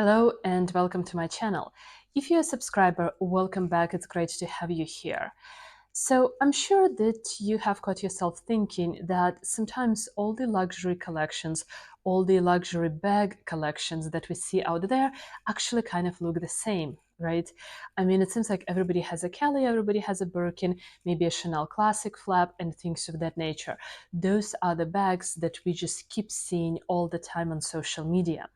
Hello and welcome to my channel. If you're a subscriber, welcome back. It's great to have you here. So I'm sure that you have caught yourself thinking that sometimes all the luxury collections, all the luxury bag collections that we see out there actually kind of look the same, right? I mean, it seems like everybody has a Kelly, everybody has a Birkin, maybe a Chanel Classic flap and things of that nature. Those are the bags that we just keep seeing all the time on social media.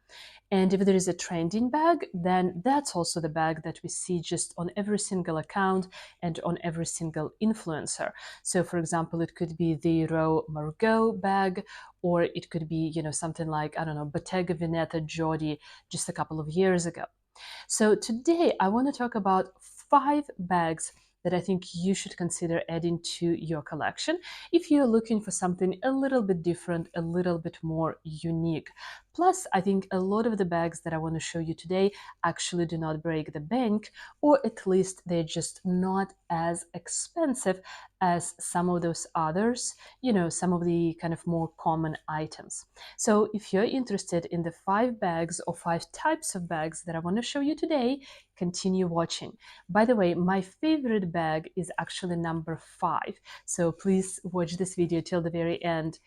And if there is a trending bag, then that's also the bag that we see just on every single account and on every single influencer. So for example, it could be the Maison Margiela bag, or it could be, something like, I don't know, Bottega Veneta Jodi just a couple of years ago. So today I want to talk about 5 bags that I think you should consider adding to your collection if you're looking for something a little bit different, a little bit more unique. Plus, I think a lot of the bags that I want to show you today actually do not break the bank, or at least they're just not as expensive as some of those others, some of the kind of more common items. So if you're interested in the 5 bags or 5 types of bags that I want to show you today, continue watching. By the way, my favorite bag is actually number 5. So please watch this video till the very end.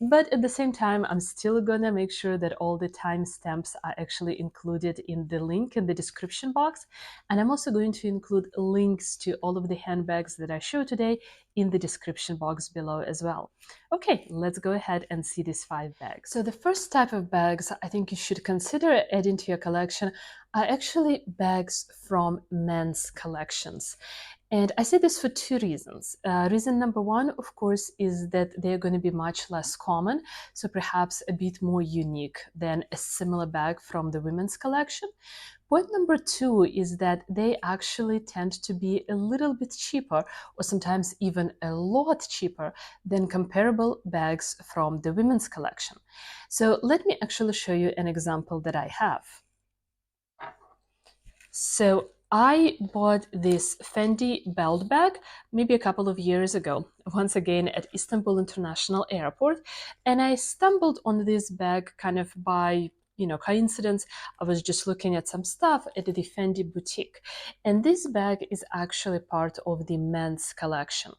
But at the same time, I'm still gonna make sure that all the timestamps are actually included in the link in the description box. And I'm also going to include links to all of the handbags that I show today in the description box below as well. Okay, let's go ahead and see these 5 bags. So the first type of bags I think you should consider adding to your collection are actually bags from men's collections. And I say this for 2 reasons. Reason number one, of course, is that they're going to be much less common, so perhaps a bit more unique than a similar bag from the women's collection. Point number two is that they actually tend to be a little bit cheaper, or sometimes even a lot cheaper than comparable bags from the women's collection. So let me actually show you an example that I have. So I bought this Fendi belt bag maybe a couple of years ago, once again at Istanbul International Airport, and I stumbled on this bag kind of by coincidence. I was just looking at some stuff at the Fendi boutique, and this bag is actually part of the men's collection.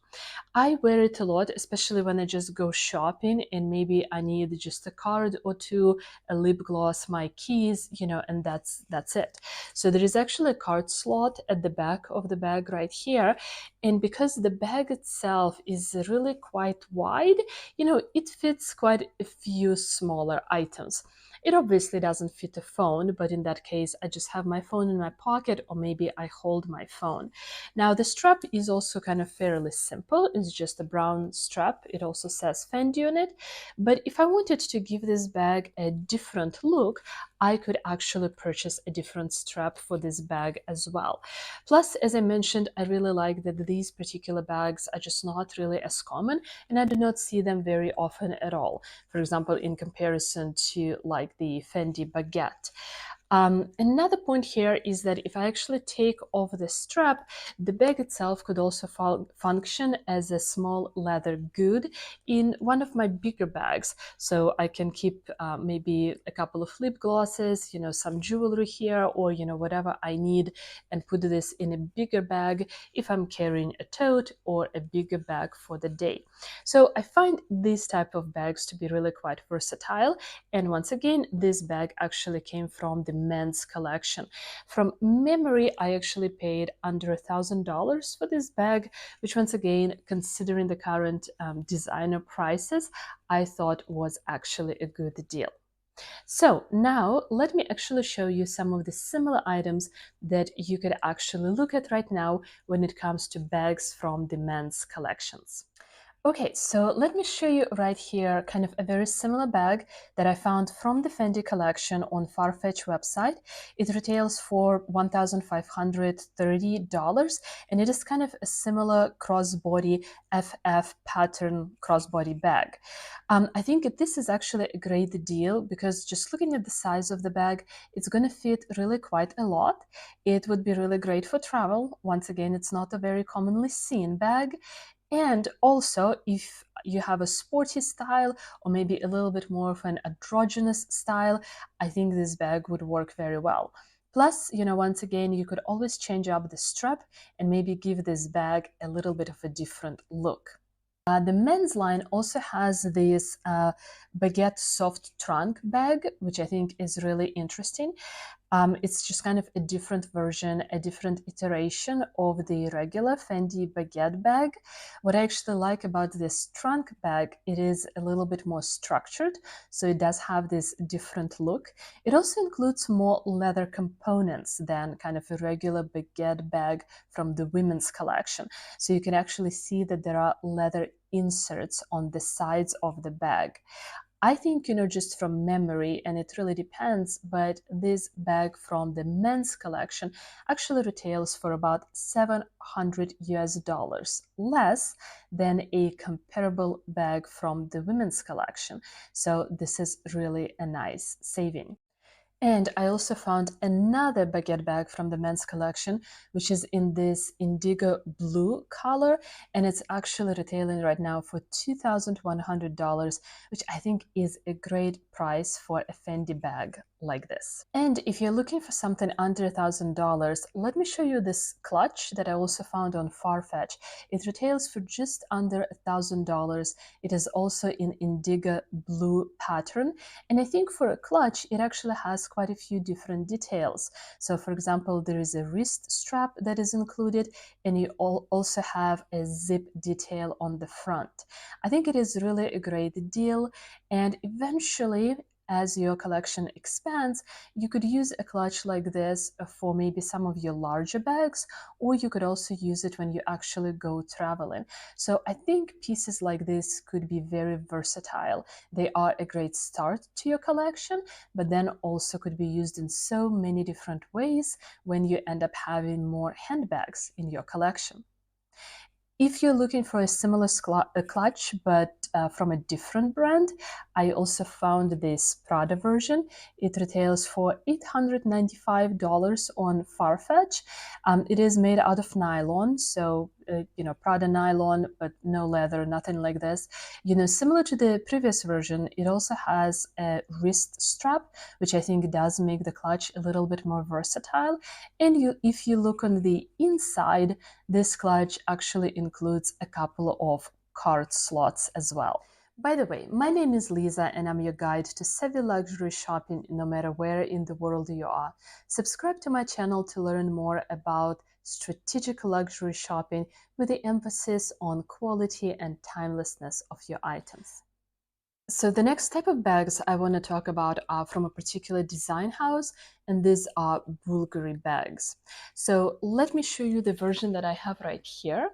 I wear it a lot, especially when I just go shopping and maybe I need just a card or two, a lip gloss, my keys, and that's it. So there is actually a card slot at the back of the bag right here. And because the bag itself is really quite wide, it fits quite a few smaller items. It obviously doesn't fit a phone, but in that case, I just have my phone in my pocket, or maybe I hold my phone. Now, the strap is also kind of fairly simple. It's just a brown strap. It also says Fendi on it. But if I wanted to give this bag a different look, I could actually purchase a different strap for this bag as well. Plus, as I mentioned, I really like that these particular bags are just not really as common, and I do not see them very often at all. For example, in comparison to like the Fendi baguette. Another point here is that if I actually take off the strap, the bag itself could also function as a small leather good in one of my bigger bags. So I can keep maybe a couple of lip glosses, some jewelry here, or, whatever I need, and put this in a bigger bag if I'm carrying a tote or a bigger bag for the day. So I find these type of bags to be really quite versatile. And once again, this bag actually came from the men's collection. From memory, I actually paid under $1,000 for this bag, which once again, considering the current designer prices, I thought was actually a good deal. So now let me actually show you some of the similar items that you could actually look at right now when it comes to bags from the men's collections. Okay, so let me show you right here kind of a very similar bag that I found from the Fendi collection on Farfetch website. It retails for $1,530, and it is kind of a similar crossbody FF pattern crossbody bag. I think this is actually a great deal because just looking at the size of the bag, it's going to fit really quite a lot. It would be really great for travel. Once again, it's not a very commonly seen bag. And also, if you have a sporty style or maybe a little bit more of an androgynous style, I think this bag would work very well. Plus, once again, you could always change up the strap and maybe give this bag a little bit of a different look. The men's line also has this baguette soft trunk bag, which I think is really interesting. It's just kind of a different version, a different iteration of the regular Fendi baguette bag. What I actually like about this trunk bag, it is a little bit more structured, so it does have this different look. It also includes more leather components than kind of a regular baguette bag from the women's collection. So you can actually see that there are leather inserts on the sides of the bag. I think, just from memory, and it really depends, but this bag from the men's collection actually retails for about 700 US dollars, less than a comparable bag from the women's collection. So this is really a nice saving. And I also found another baguette bag from the men's collection, which is in this indigo blue color, and it's actually retailing right now for $2,100, which I think is a great price for a Fendi bag like this. And if you're looking for something under $1,000, let me show you this clutch that I also found on Farfetch. It retails for just under $1,000. It is also in indigo blue pattern, and I think for a clutch, it actually has quite a few different details. So for example, there is a wrist strap that is included, and you also have a zip detail on the front. I think it is really a great deal, and eventually, as your collection expands, you could use a clutch like this for maybe some of your larger bags, or you could also use it when you actually go traveling. So I think pieces like this could be very versatile. They are a great start to your collection, but then also could be used in so many different ways when you end up having more handbags in your collection. If you're looking for a similar clutch, but from a different brand, I also found this Prada version. It retails for $895 on Farfetch. It is made out of nylon, so Prada nylon, but no leather, nothing like this. Similar to the previous version, it also has a wrist strap, which I think does make the clutch a little bit more versatile. And if you look on the inside, this clutch actually includes a couple of card slots as well. By the way, my name is Lisa and I'm your guide to savvy luxury shopping no matter where in the world you are. Subscribe to my channel to learn more about strategic luxury shopping with the emphasis on quality and timelessness of your items. So the next type of bags I want to talk about are from a particular design house, and these are Bvlgari bags. So let me show you the version that I have right here.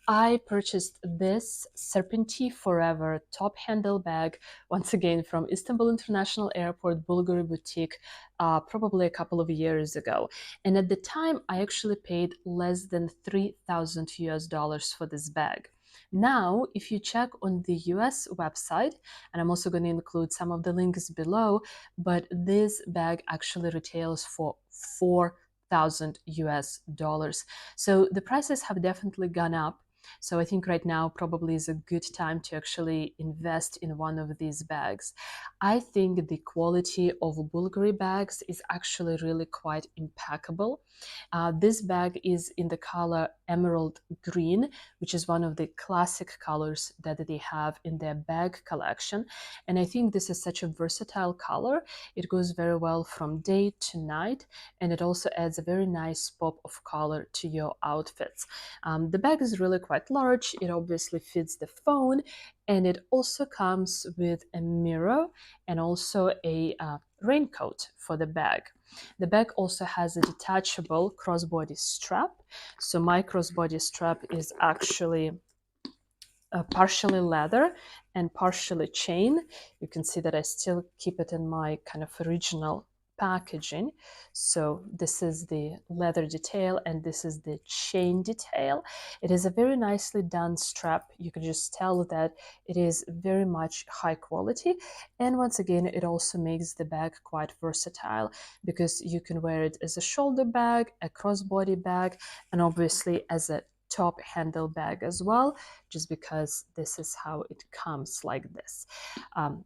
I purchased this Serpentine Forever top handle bag, once again from Istanbul International Airport, Bvlgari Boutique, probably a couple of years ago. And at the time, I actually paid less than 3,000 US dollars for this bag. Now, if you check on the US website, and I'm also going to include some of the links below, but this bag actually retails for 4,000 US dollars. So the prices have definitely gone up. So I think right now probably is a good time to actually invest in one of these bags. I think the quality of Bvlgari bags is actually really quite impeccable. This bag is in the color emerald green, which is one of the classic colors that they have in their bag collection. And I think this is such a versatile color. It goes very well from day to night, and it also adds a very nice pop of color to your outfits. The bag is really quite large. It obviously fits the phone, and it also comes with a mirror and also a raincoat for the bag. The bag also has a detachable crossbody strap. So my crossbody strap is actually partially leather and partially chain. You can see that I still keep it in my kind of original packaging. So this is the leather detail and this is the chain detail. It is a very nicely done strap. You can just tell that it is very much high quality. And once again, it also makes the bag quite versatile because you can wear it as a shoulder bag, a crossbody bag, and obviously as a top handle bag as well, just because this is how it comes like this.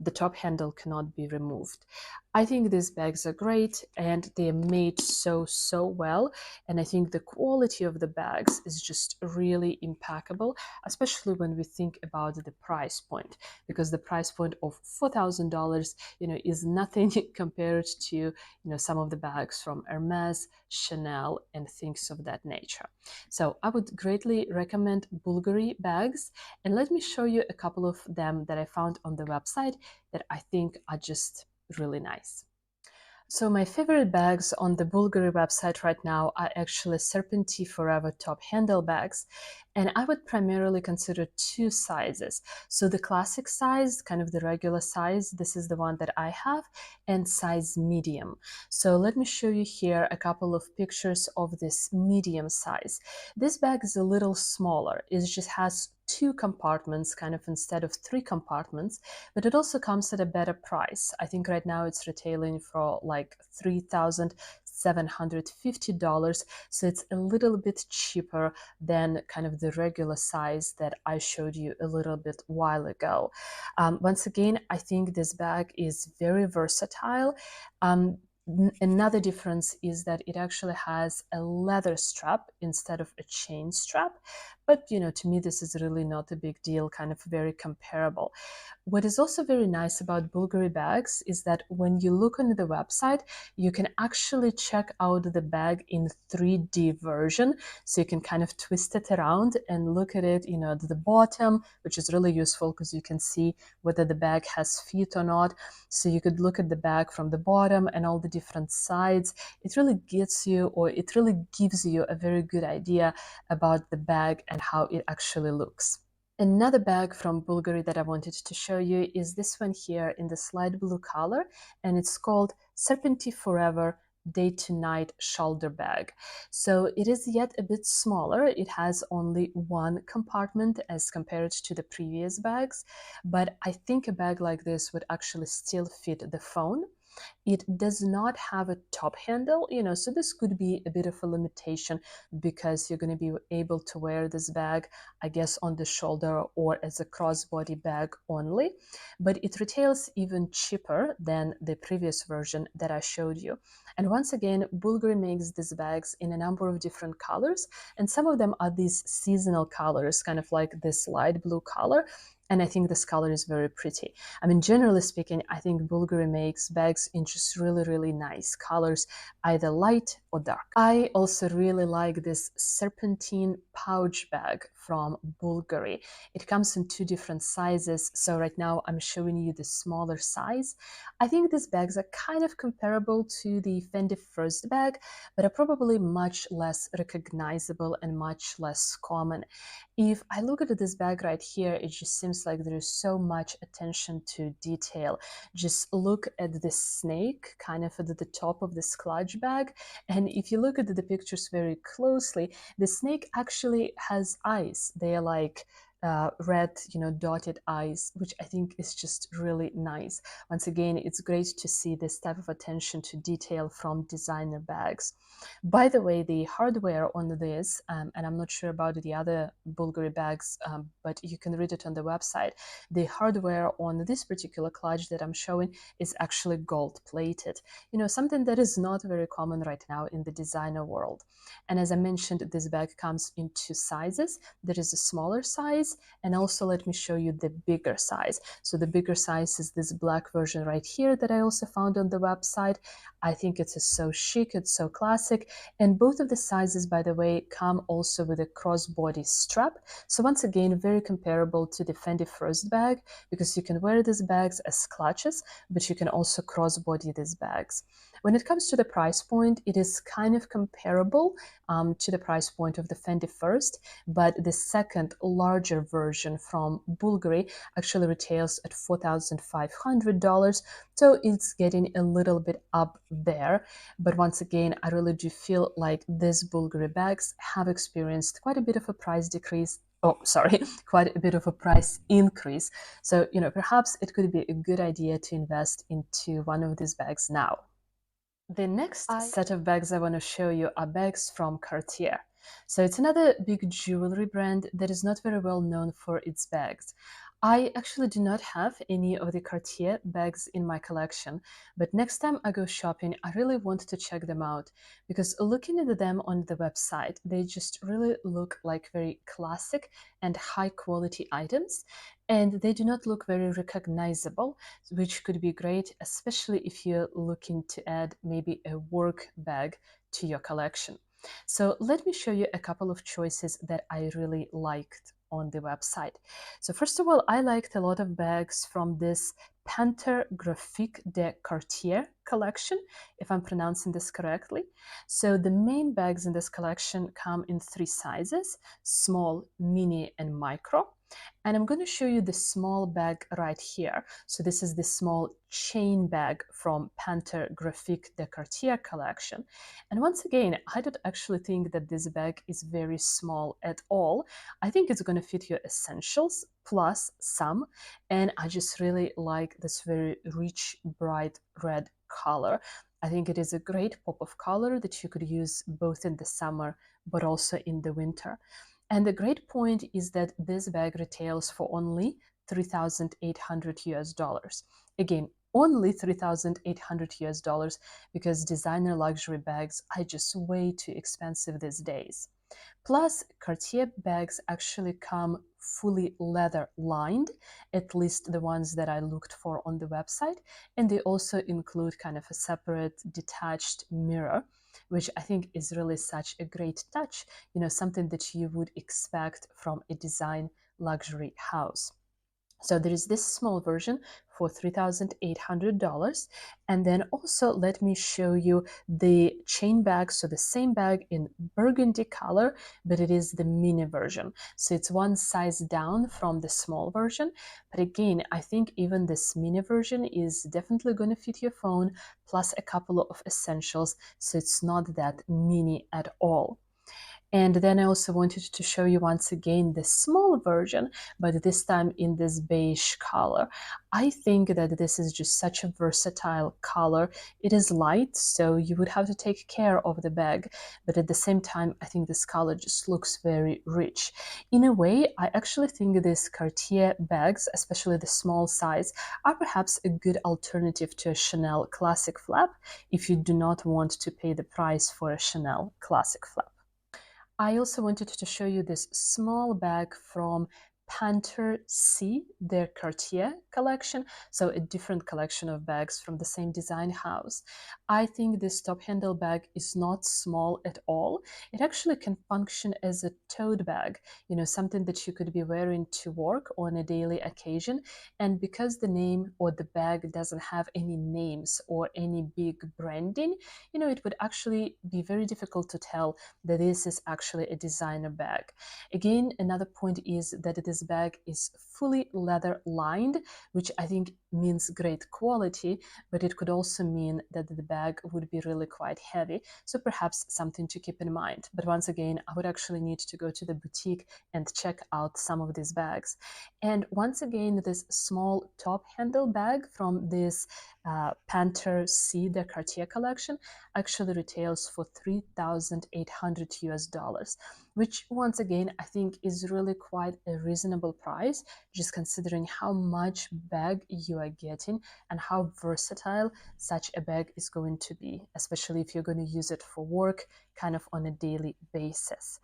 The top handle cannot be removed. I think these bags are great and they're made so well, and I think the quality of the bags is just really impeccable, especially when we think about the price point, because the price point of $4,000, is nothing compared to, some of the bags from Hermes, Chanel, and things of that nature. So I would greatly recommend Bvlgari Bags, and let me show you a couple of them that I found on the website that I think are just really nice. So my favorite bags on the Bvlgari website right now are actually Serpentine Forever top handle bags, and I would primarily consider two sizes. So the classic size, kind of the regular size, this is the one that I have, and size medium. So let me show you here a couple of pictures of this medium size. This bag is a little smaller. It just has two compartments, kind of instead of three compartments, but it also comes at a better price. I think right now it's retailing for like $3,750, so it's a little bit cheaper than kind of the regular size that I showed you a little bit while ago. Once again, I think this bag is very versatile. Another difference is that it actually has a leather strap instead of a chain strap, but to me this is really not a big deal, kind of very comparable. What is also very nice about Bvlgari Bags is that when you look on the website, you can actually check out the bag in 3D version. So you can kind of twist it around and look at it, at the bottom, which is really useful because you can see whether the bag has feet or not. So you could look at the bag from the bottom and all the different sides. It really gives you a very good idea about the bag and how it actually looks. Another bag from Bvlgari that I wanted to show you is this one here in the slide blue color, and it's called Serpentine Forever Day to Night Shoulder Bag. So it is yet a bit smaller. It has only one compartment as compared to the previous bags, but I think a bag like this would actually still fit the phone. It does not have a top handle, so this could be a bit of a limitation because you're going to be able to wear this bag, I guess, on the shoulder or as a crossbody bag only. But it retails even cheaper than the previous version that I showed you. And once again, Bvlgari makes these bags in a number of different colors, and some of them are these seasonal colors, kind of like this light blue color. And I think this color is very pretty. I mean, generally speaking, I think Bvlgari makes bags in just really nice colors, either light or dark. I also really like this serpentine pouch bag from Bvlgari. It comes in two different sizes, so right now I'm showing you the smaller size. I think these bags are kind of comparable to the Fendi First bag, but are probably much less recognizable and much less common. If I look at this bag right here, it just seems like there is so much attention to detail. Just look at this snake kind of at the top of this clutch bag, and if you look at the pictures very closely, the snake actually has eyes. They are like red, dotted eyes, which I think is just really nice. Once again, it's great to see this type of attention to detail from designer bags. By the way, the hardware on this, and I'm not sure about the other Bvlgari bags, but you can read it on the website. The hardware on this particular clutch that I'm showing is actually gold plated. Something that is not very common right now in the designer world. And as I mentioned, this bag comes in two sizes. There is a smaller size, and also let me show you the bigger size. So the bigger size is this black version right here that I also found on the website. I think it's so chic, it's so classic, and both of the sizes, by the way, come also with a crossbody strap. So once again, very comparable to the Fendi First bag, because you can wear these bags as clutches, but you can also crossbody these bags. When it comes to the price point, it is kind of comparable to the price point of the Fendi First, but the second larger version from Bvlgari actually retails at $4,500, so it's getting a little bit up there. But once again, I really do feel like these Bvlgari bags have experienced quite a bit of a price decrease. Oh, sorry, quite a bit of a price increase. So, perhaps it could be a good idea to invest into one of these bags now. The next set of bags I want to show you are bags from Cartier. So it's another big jewelry brand that is not very well known for its bags. I actually do not have any of the Cartier bags in my collection, but next time I go shopping, I really want to check them out because looking at them on the website, they just really look like very classic and high quality items, and they do not look very recognizable, which could be great, especially if you're looking to add maybe a work bag to your collection. So let me show you a couple of choices that I really liked on the website. So first of all, I liked a lot of bags from this Panther Graphique de Cartier collection, if I'm pronouncing this correctly. So the main bags in this collection come in three sizes: small, mini, and micro. And I'm going to show you the small bag right here. So this is the small chain bag from Panther Graphique de Cartier collection. And once again, I don't actually think that this bag is very small at all. I think it's going to fit your essentials plus some. And I just really like this very rich, bright red color. I think it is a great pop of color that you could use both in the summer but also in the winter. And the great point is that this bag retails for only 3,800 US dollars. Again, only 3,800 US dollars because designer luxury bags are just way too expensive these days. Plus, Cartier bags actually come fully leather lined, at least the ones that I looked for on the website, and they also include kind of a separate detached mirror, which I think is really such a great touch, something that you would expect from a design luxury house. So there is this small version for $3,800. And then also let me show you the chain bag. So the same bag in burgundy color, but it is the mini version. So it's one size down from the small version. But again, I think even this mini version is definitely going to fit your phone, plus a couple of essentials. So it's not that mini at all. And then I also wanted to show you once again the small version, but this time in this beige color. I think that this is just such a versatile color. It is light, so you would have to take care of the bag, but at the same time, I think this color just looks very rich. In a way, I actually think these Cartier bags, especially the small size, are perhaps a good alternative to a Chanel classic flap if you do not want to pay the price for a Chanel classic flap. I also wanted to show you this small bag from Panther C, their Cartier collection, so a different collection of bags from the same design house. I think this top handle bag is not small at all. It actually can function as a tote bag, something that you could be wearing to work on a daily occasion. And because the name or the bag doesn't have any names or any big branding, it would actually be very difficult to tell that this is actually a designer bag. Again, another point is that this bag is fully leather lined, which I think means great quality, but it could also mean that the bag would be really quite heavy. So perhaps something to keep in mind. But once again, I would actually need to go to the boutique and check out some of these bags. And once again, this small top handle bag from this Panther C, the Cartier collection, actually retails for 3,800 US dollars, which once again I think is really quite a reasonable price, just considering how much bag you are getting and how versatile such a bag is going to be, especially if you're going to use it for work kind of on a daily basis.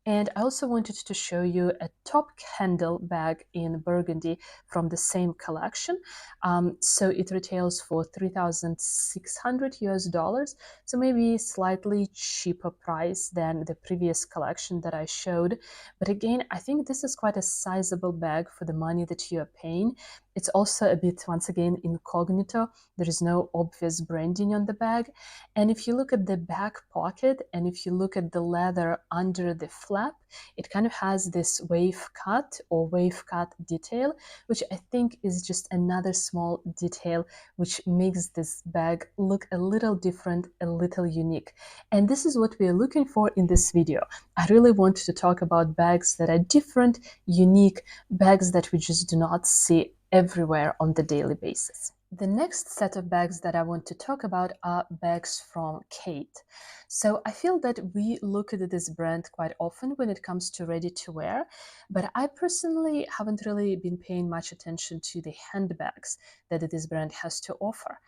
And I also wanted to show you a top handle bag in burgundy from the same collection. So it retails for 3,600 US dollars, so maybe slightly cheaper price than the previous collection that I showed. But again, I think this is quite a sizable bag for the money that you are paying. It's also a bit, once again, incognito. There is no obvious branding on the bag. And if you look at the back pocket and if you look at the leather under the flap, it kind of has this wave cut or wave cut detail, which I think is just another small detail which makes this bag look a little different, a little unique. And this is what we are looking for in this video. I really want to talk about bags that are different, unique, bags that we just do not see everywhere on the daily basis. The next set of bags that I want to talk about are bags from Khaite. So I feel that we look at this brand quite often when it comes to ready to wear, but I personally haven't really been paying much attention to the handbags that this brand has to offer.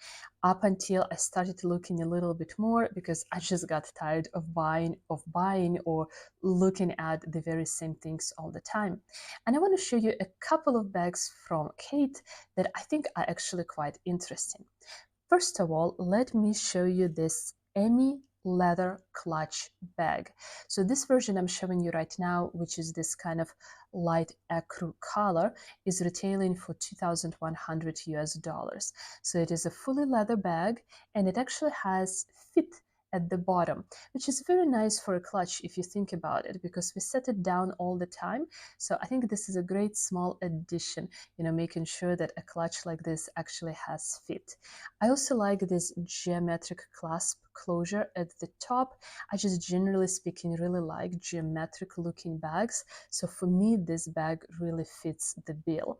Up until I started looking a little bit more because I just got tired of buying or looking at the very same things all the time. And I want to show you a couple of bags from Khaite that I think are actually quite interesting. First of all, let me show you this Emmy leather clutch bag. So this version I'm showing you right now, which is this kind of light ecru color, is retailing for 2,100 US dollars. So it is a fully leather bag and it actually has fit at the bottom, which is very nice for a clutch if you think about it, because we set it down all the time. So I think this is a great small addition, making sure that a clutch like this actually has fit. I also like this geometric clasp closure at the top. I just generally speaking really like geometric looking bags. So for me, this bag really fits the bill.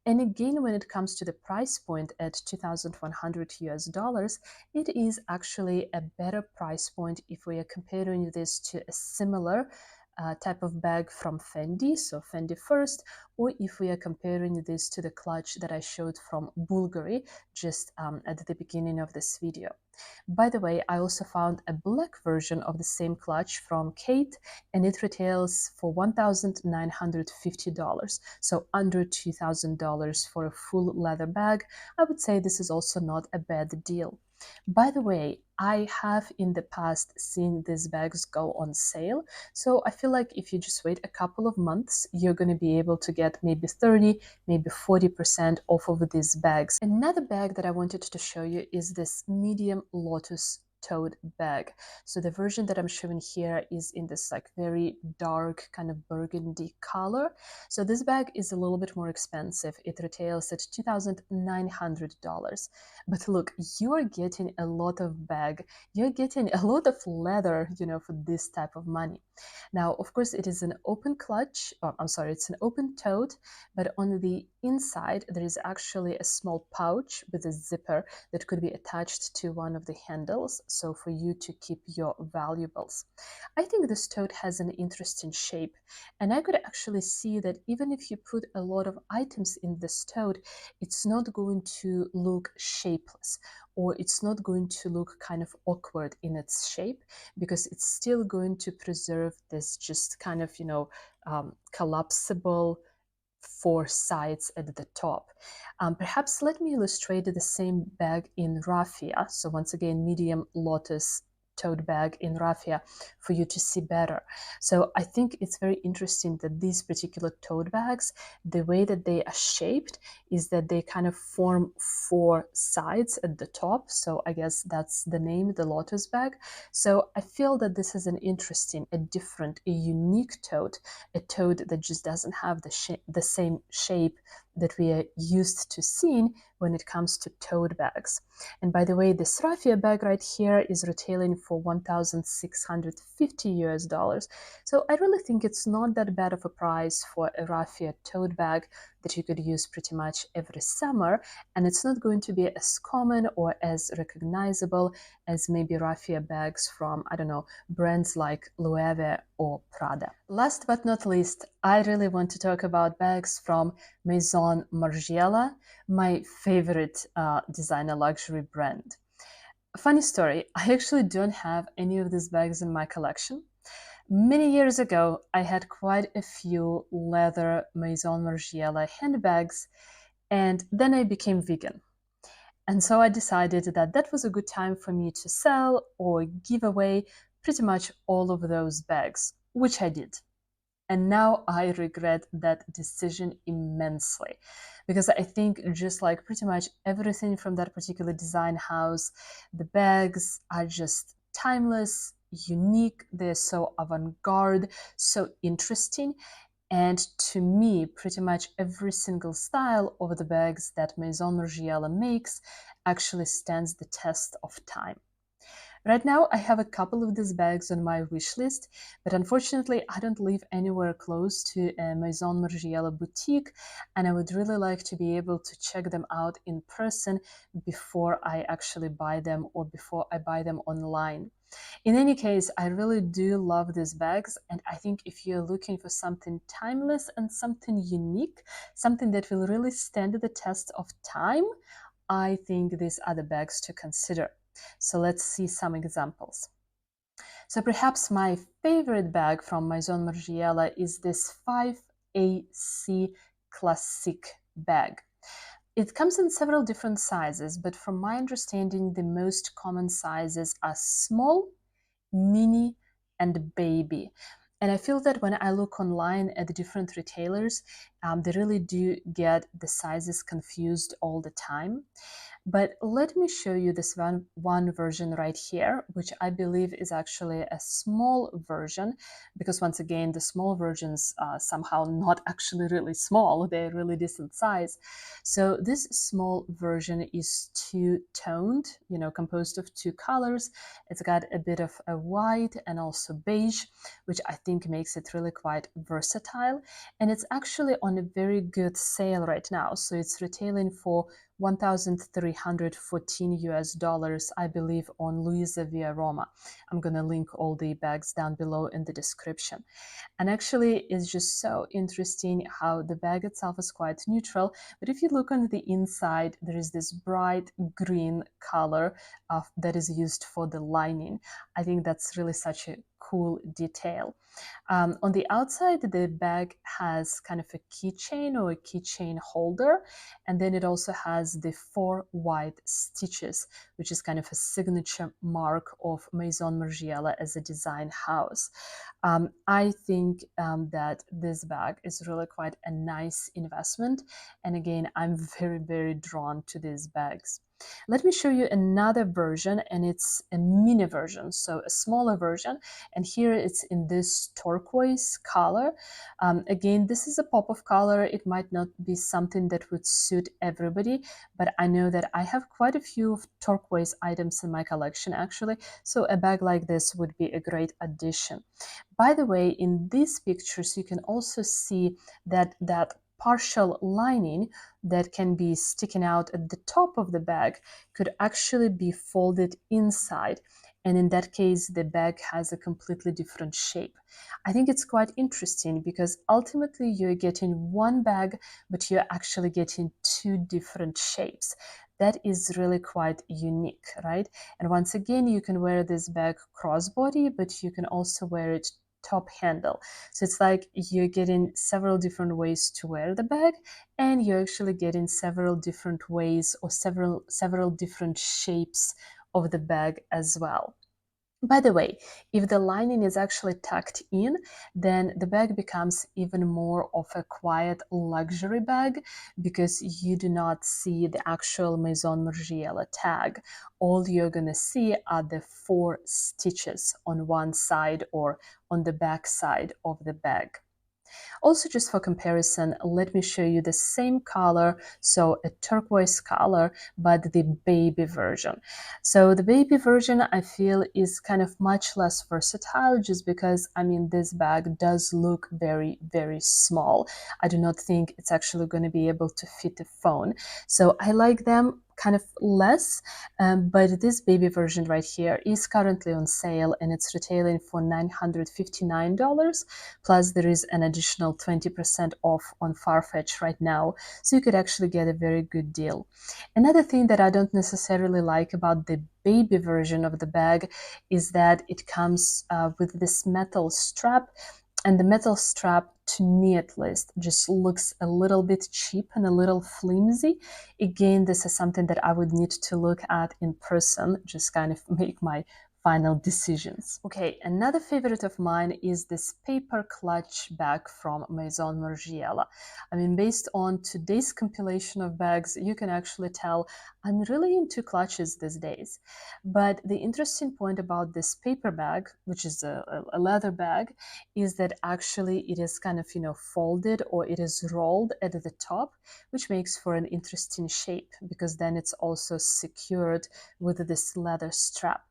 And again, when it comes to the price point at 2,100 US dollars, it is actually a better price point if we are comparing this to a similar type of bag from Fendi, so Fendi first, or if we are comparing this to the clutch that I showed from Bvlgari just at the beginning of this video. By the way, I also found a black version of the same clutch from Khaite, and it retails for $1,950, so under $2,000 for a full leather bag. I would say this is also not a bad deal. By the way, I have in the past seen these bags go on sale, so I feel like if you just wait a couple of months, you're going to be able to get maybe 30, maybe 40% off of these bags. Another bag that I wanted to show you is this medium lotus tote bag. So the version that I'm showing here is in this like very dark kind of burgundy color. So this bag is a little bit more expensive. It retails at $2,900. But look, you are getting a lot of bag. You're getting a lot of leather, for this type of money. Now, of course, it is an open clutch. Oh, I'm sorry, it's an open tote, but on the inside, there is actually a small pouch with a zipper that could be attached to one of the handles, so for you to keep your valuables. I think this tote has an interesting shape, and I could actually see that even if you put a lot of items in this tote, it's not going to look shapeless, or it's not going to look kind of awkward in its shape, because it's still going to preserve this just kind of, collapsible four sides at the top. Perhaps let me illustrate the same bag in raffia. So once again, medium lotus tote bag in raffia for you to see better. So I think it's very interesting that these particular tote bags, the way that they are shaped is that they kind of form four sides at the top. So I guess that's the name, the lotus bag. So I feel that this is an interesting, a different, a unique tote, a tote that just doesn't have the same shape that we are used to seeing when it comes to tote bags. And by the way, this raffia bag right here is retailing for 1,650 US dollars. So I really think it's not that bad of a price for a raffia tote bag that you could use pretty much every summer, and it's not going to be as common or as recognizable as maybe raffia bags from, I don't know, brands like Loewe or Prada. Last but not least, I really want to talk about bags from Maison Margiela, my favorite designer luxury brand. Funny story, I actually don't have any of these bags in my collection. Many years ago, I had quite a few leather Maison Margiela handbags, and then I became vegan. And so I decided that that was a good time for me to sell or give away pretty much all of those bags, which I did. And now I regret that decision immensely, because I think just like pretty much everything from that particular design house, the bags are just timeless, unique, they're so avant-garde, so interesting. And to me, pretty much every single style of the bags that Maison Margiela makes actually stands the test of time. Right now, I have a couple of these bags on my wish list, but unfortunately, I don't live anywhere close to a Maison Margiela boutique, and I would really like to be able to check them out in person before I actually buy them or before I buy them online. In any case, I really do love these bags, and I think if you're looking for something timeless and something unique, something that will really stand the test of time, I think these are the bags to consider. So let's see some examples. So perhaps my favorite bag from Maison Margiela is this 5AC Classic bag. It comes in several different sizes, but from my understanding, the most common sizes are small, mini, and baby. And I feel that when I look online at the different retailers, they really do get the sizes confused all the time. But let me show you this one version right here, which I believe is actually a small version, because once again, the small versions are somehow not actually really small, they're really decent size. So this small version is two-toned, composed of two colors. It's got a bit of a white and also beige, which I think makes it really quite versatile. And it's actually on a very good sale right now. So it's retailing for 1,314 US dollars, I believe, on Luisa Via Roma. I'm going to link all the bags down below in the description. And actually, it's just so interesting how the bag itself is quite neutral. But if you look on the inside, there is this bright green color that is used for the lining. I think that's really such a cool detail. On the outside, the bag has kind of a keychain or a keychain holder, and then it also has the 4 white stitches, which is kind of a signature mark of Maison Margiela as a design house. I think that this bag is really quite a nice investment, and again, I'm very, very drawn to these bags. Let me show you another version, and it's a mini version, so a smaller version, and here it's in this turquoise color. Again, this is a pop of color. It might not be something that would suit everybody, but I know that I have quite a few turquoise items in my collection actually, so a bag like this would be a great addition. By the way, in these pictures, you can also see that partial lining that can be sticking out at the top of the bag could actually be folded inside. And in that case, the bag has a completely different shape. I think it's quite interesting because ultimately you're getting one bag, but you're actually getting two different shapes. That is really quite unique, right? And once again, you can wear this bag crossbody, but you can also wear it top handle. So it's like you're getting several different ways to wear the bag, and you're actually getting several different ways or several different shapes of the bag as well. By the way, if the lining is actually tucked in, then the bag becomes even more of a quiet luxury bag because you do not see the actual Maison Margiela tag. All you're going to see are the 4 stitches on one side or on the back side of the bag. Also, just for comparison, let me show you the same color, so a turquoise color, but the baby version. So the baby version, I feel, is kind of much less versatile just because, I mean, this bag does look very, very small. I do not think it's actually going to be able to fit a phone. So I like them kind of less, but this baby version right here is currently on sale and it's retailing for $959, plus there is an additional 20% off on Farfetch right now, so you could actually get a very good deal. Another thing that I don't necessarily like about the baby version of the bag is that it comes with this metal strap, and the metal strap, to me at least, just looks a little bit cheap and a little flimsy. Again, this is something that I would need to look at in person, just kind of make my final decisions. Okay, another favorite of mine is this paper clutch bag from Maison Margiela. I mean, based on today's compilation of bags, you can actually tell I'm really into clutches these days. But the interesting point about this paper bag, which is a leather bag, is that actually it is kind of, folded or it is rolled at the top, which makes for an interesting shape because then it's also secured with this leather strap.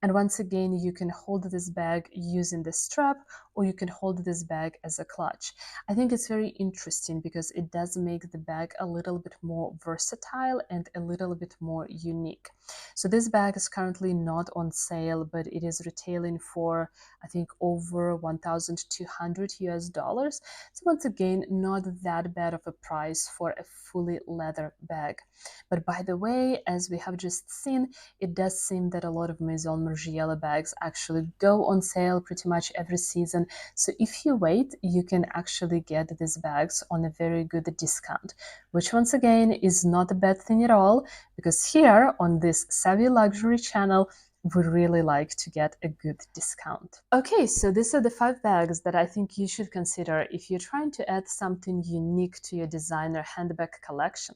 And once again, you can hold this bag using the strap, or you can hold this bag as a clutch. I think it's very interesting because it does make the bag a little bit more versatile and a little bit more unique. So this bag is currently not on sale, but it is retailing for, I think, over 1,200 US dollars. So once again, not that bad of a price for a fully leather bag. But by the way, as we have just seen, it does seem that a lot of Maison Margiela bags actually go on sale pretty much every season. So if you wait, you can actually get these bags on a very good discount, which once again is not a bad thing at all, because here on this Savvy Luxury channel, we really like to get a good discount. Okay, so these are the 5 bags that I think you should consider if you're trying to add something unique to your designer handbag collection.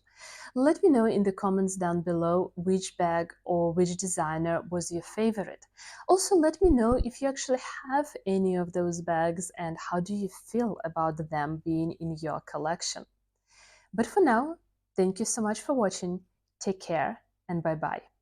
Let me know in the comments down below which bag or which designer was your favorite. Also, let me know if you actually have any of those bags and how do you feel about them being in your collection. But for now, thank you so much for watching. Take care and bye-bye.